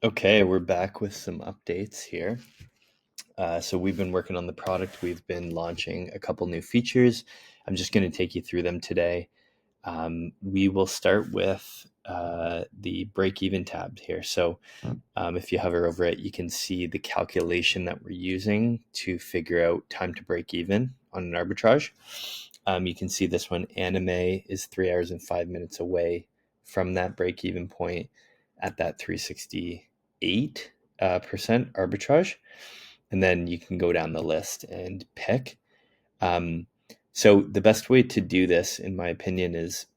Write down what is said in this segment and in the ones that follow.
Okay, we're back with some updates here. So we've been working on the product. We've been launching a couple new features. I'm just going to take you through them today. We will start with the break-even tab here. So if you hover over it, you can see the calculation that we're using to figure out time to break even on an arbitrage. You can see this one, Anime, is 3 hours and 5 minutes away from that break-even point at that 368% arbitrage. And then you can go down the list and pick. So the best way to do this, in my opinion, is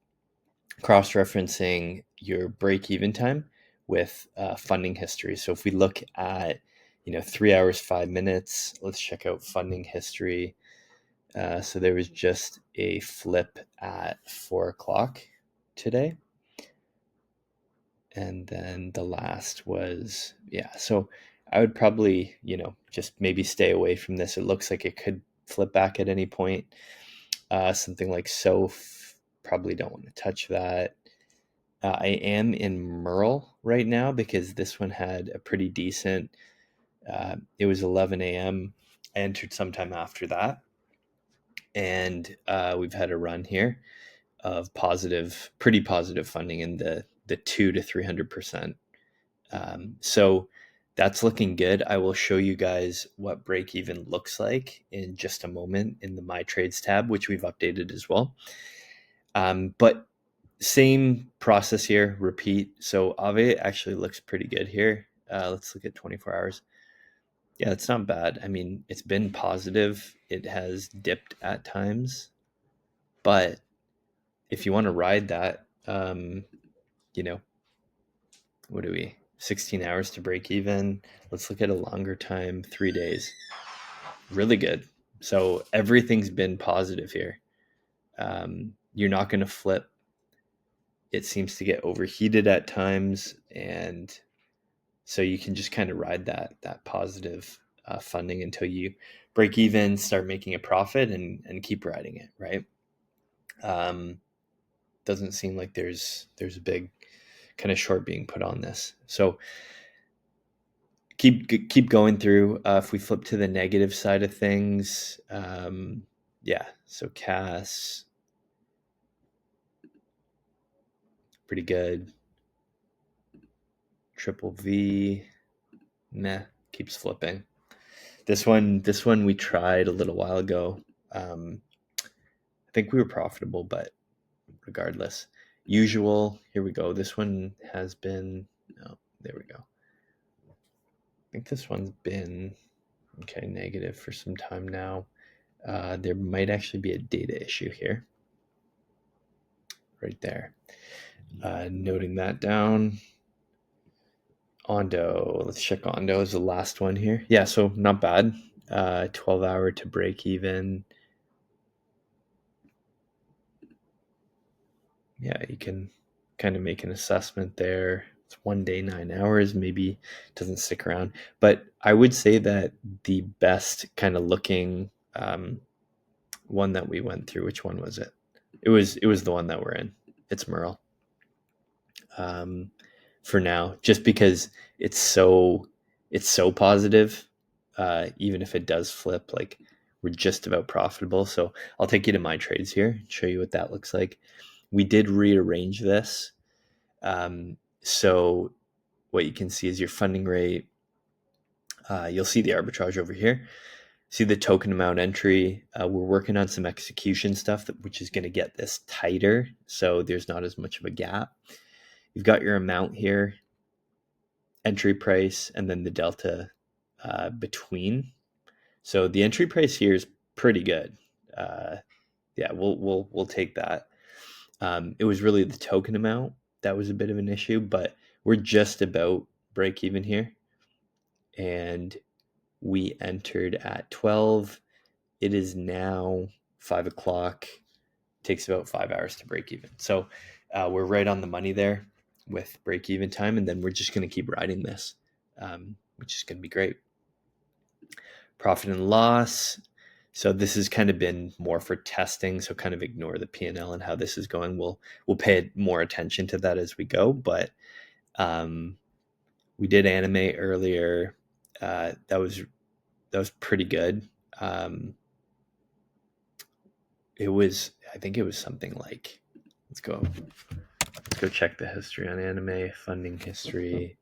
cross-referencing your break-even time with funding history. So if we look at 3 hours 5 minutes, let's check out funding history. So there was just a flip at 4 o'clock today. And then the last was, so I would probably, just maybe stay away from this. It looks like it could flip back at any point. Something like SOPH, probably don't want to touch that. I am in MERL right now because this one had a pretty decent, it was 11 a.m. I entered sometime after that. And we've had a run here of pretty positive funding in the 2 to 300%. So that's looking good. I will show you guys what break even looks like in just a moment in the My Trades tab, which we've updated as well. But same process here, repeat. So Aave actually looks pretty good here. Let's look at 24 hours. Yeah, it's not bad. I mean, it's been positive. It has dipped at times, but if you want to ride that, what do we, 16 hours to break even. Let's look at a longer time, 3 days. Really good. So everything's been positive here. You're not going to flip. It seems to get overheated at times, and so you can just kind of ride that positive funding until you break even, start making a profit, and keep riding it, right? Doesn't seem like there's a big kind of short being put on this. So keep going through. If we flip to the negative side of things, so CAS, pretty good. Triple V, nah, keeps flipping. This one we tried a little while ago. I think we were profitable, but regardless. Usual, here we go. This one has been, there we go. I think this one's been, negative for some time now. There might actually be a data issue here. Right there. Noting that down. Ondo, let's check Ondo as the last one here. Yeah, so not bad. 12 hour to break even. Yeah, you can kind of make an assessment there. It's 1 day, 9 hours, maybe doesn't stick around. But I would say that the best kind of looking one that we went through, which one was it? It was the one that we're in. It's MERL. For now, just because it's so positive. Even if it does flip, like we're just about profitable. So I'll take you to My Trades here and show you what that looks like. We did rearrange this. So what you can see is your funding rate. You'll see the arbitrage over here. See the token amount entry. We're working on some execution stuff, which is going to get this tighter, so there's not as much of a gap. You've got your amount here, entry price, and then the delta between. So the entry price here is pretty good. We'll take that. It was really the token amount that was a bit of an issue, but we're just about break even here. And we entered at 12. It is now 5 o'clock. Takes about 5 hours to break even. So we're right on the money there with break even time. And then we're just going to keep riding this, which is going to be great. Profit and loss. So this has kind of been more for testing. So kind of ignore the P&L and how this is going. We'll pay more attention to that as we go. But We did anime earlier. That was pretty good. It was, I think it was something like, let's go check the history on anime funding history.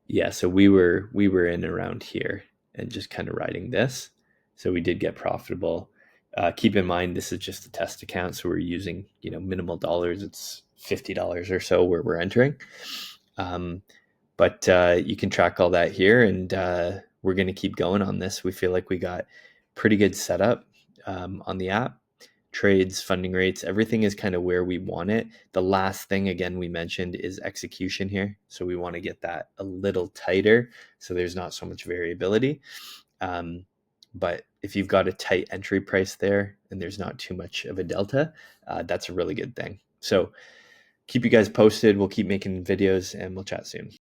Yeah, so we were in around here and just kind of riding this. So we did get profitable. Keep in mind, this is just a test account, so we're using minimal dollars. It's $50 or so where we're entering. But you can track all that here, and we're going to keep going on this. We feel like we got pretty good setup on the app. Trades, funding rates, everything is kind of where we want it. The last thing, again, we mentioned is execution here. So we want to get that a little tighter so there's not so much variability. But if you've got a tight entry price there and there's not too much of a delta, that's a really good thing. So keep you guys posted. We'll keep making videos and we'll chat soon.